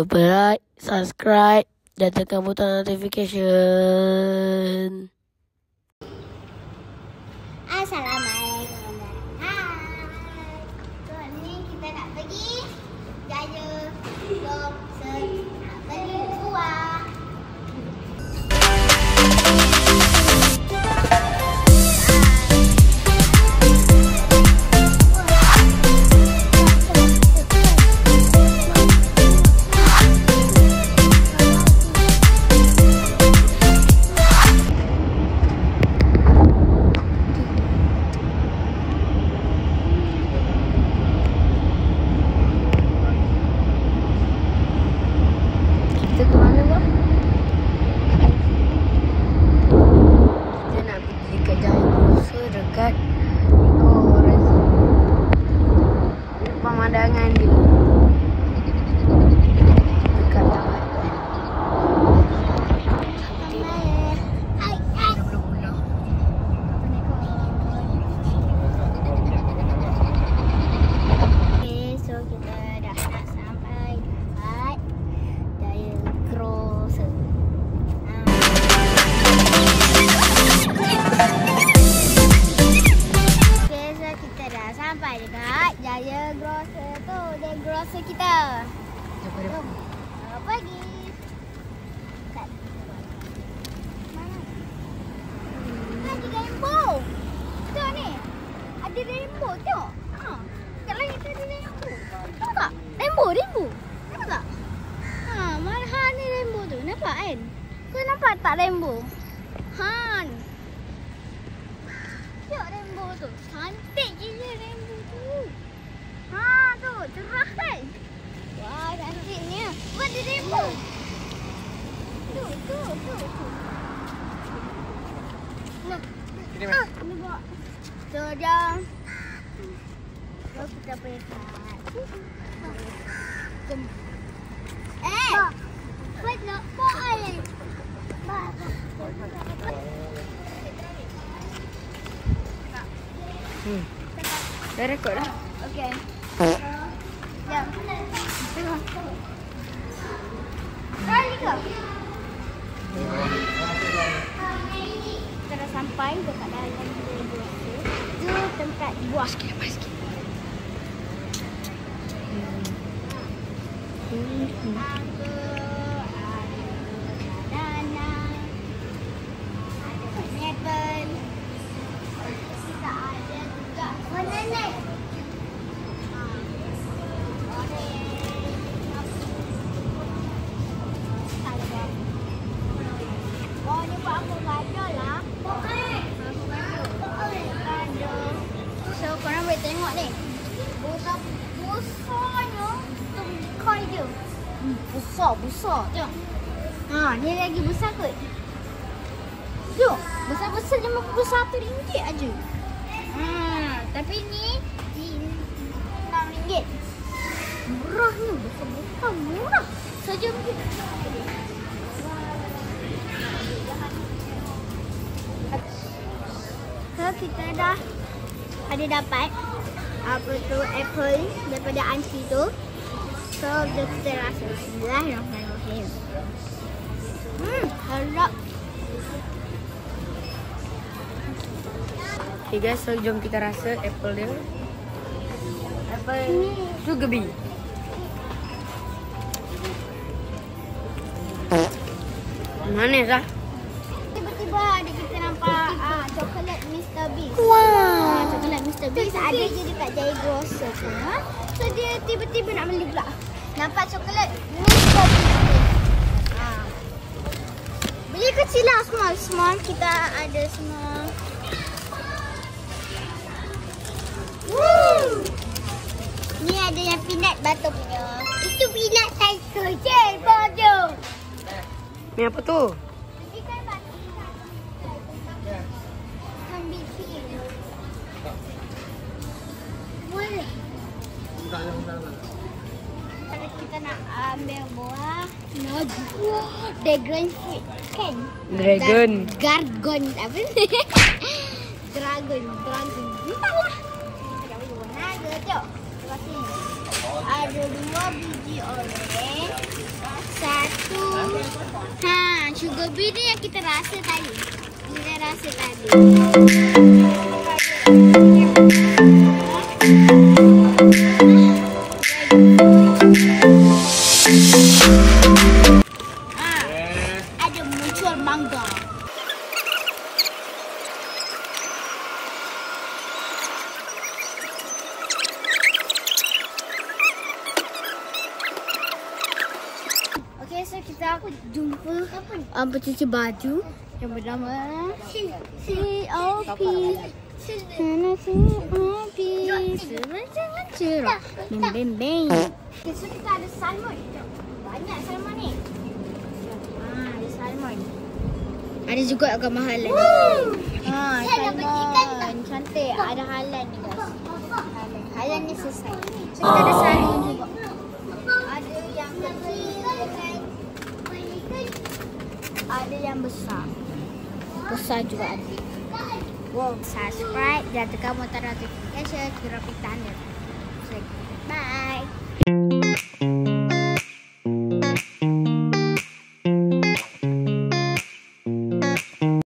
lupa like, subscribe dan tekan butang notification. Assalamualaikum. Hai. So ni kita nak pergi Jaya Grocer. Nak pergi buah. Pemandangan dia dekat taman. Okay, so kita dah nak sampai dekat Jaya Grocer. Okay, so kita dah sampai dekat Jaya Grocer tu. Dia grocer kita. Jom pergi. Kat mana? Ada rainbow. Tengok ni. Ada rainbow tengok. Kat langit tu ada rainbow. Nampak tak? Rainbow. Nampak tak? Mana ni rainbow tu? Nampak kan? Kau nampak tak rainbow? Han. Tengok rainbow tu. Cantik gila rainbow tu. Tu cerah kan? Wah, cantiknya. Buat ada rainbow. Tu. Nah. Nampak. So, jom. Jom kita pergi kat. Jom. Buat nak buat air. Dah rekod dah. Okey. Jom. Tengok. Kali ke? Kita dah sampai dekat dalam grocer. Itu tempat buah sikit. Anggur, ada banana, ada pineapple. Kita ada juga banana. So korang boleh tengok ni. Besarnya tengkai dia. Besar. Tengok. Ni lagi besar kot. Tengok. Besar-besar je RM51 aja. Tapi ni RM6. Murahnya. Besar-besar murah. Saja mungkin. So kita dah ada dapat apa tu apple daripada aunty tu. So kita rasa bismillahirrahmanirrahim. Harap. Okay guys, so jom kita rasa apple dia. Apple sugar bee. Manis lah. Tiba-tiba ada kita nampak coklat Mr. Beast. Wow. Coklat Mr. Beast ada je dekat Jaya Grocer tu. So dia tiba-tiba nak beli pula. Nampak coklat Mr. Beast. Beli kecil lah small. Kita ada semua. Ni ada yang peanut butter punya. Itu peanut saya kecil bodoh. Ni apa tu? Kita nak ambil buah dragon fruit kan? Dragon. Gargon apa? Dragon. Entahlah. Kita dah beli buah naga tengok. Ada 2 biji oren. 1. Sugar bee ni yang kita rasa tadi. Ada muncul mangga. Okay, so kita jumpa pencuci baju yang bernama COP. Jangan cerah. Beng. Okay, so kita ada salmon. Banyak salmon ni. Ada salmon. Ada juga agak mahal lagi. Salmon. Cantik. Ada halal ni guys. Halal ni selesai. So kita ada salmon juga. Ada yang kecil. Ada yang besar. Besar juga ada. Wow, subscribe dan tekan butang notification. Kira kita. Bye.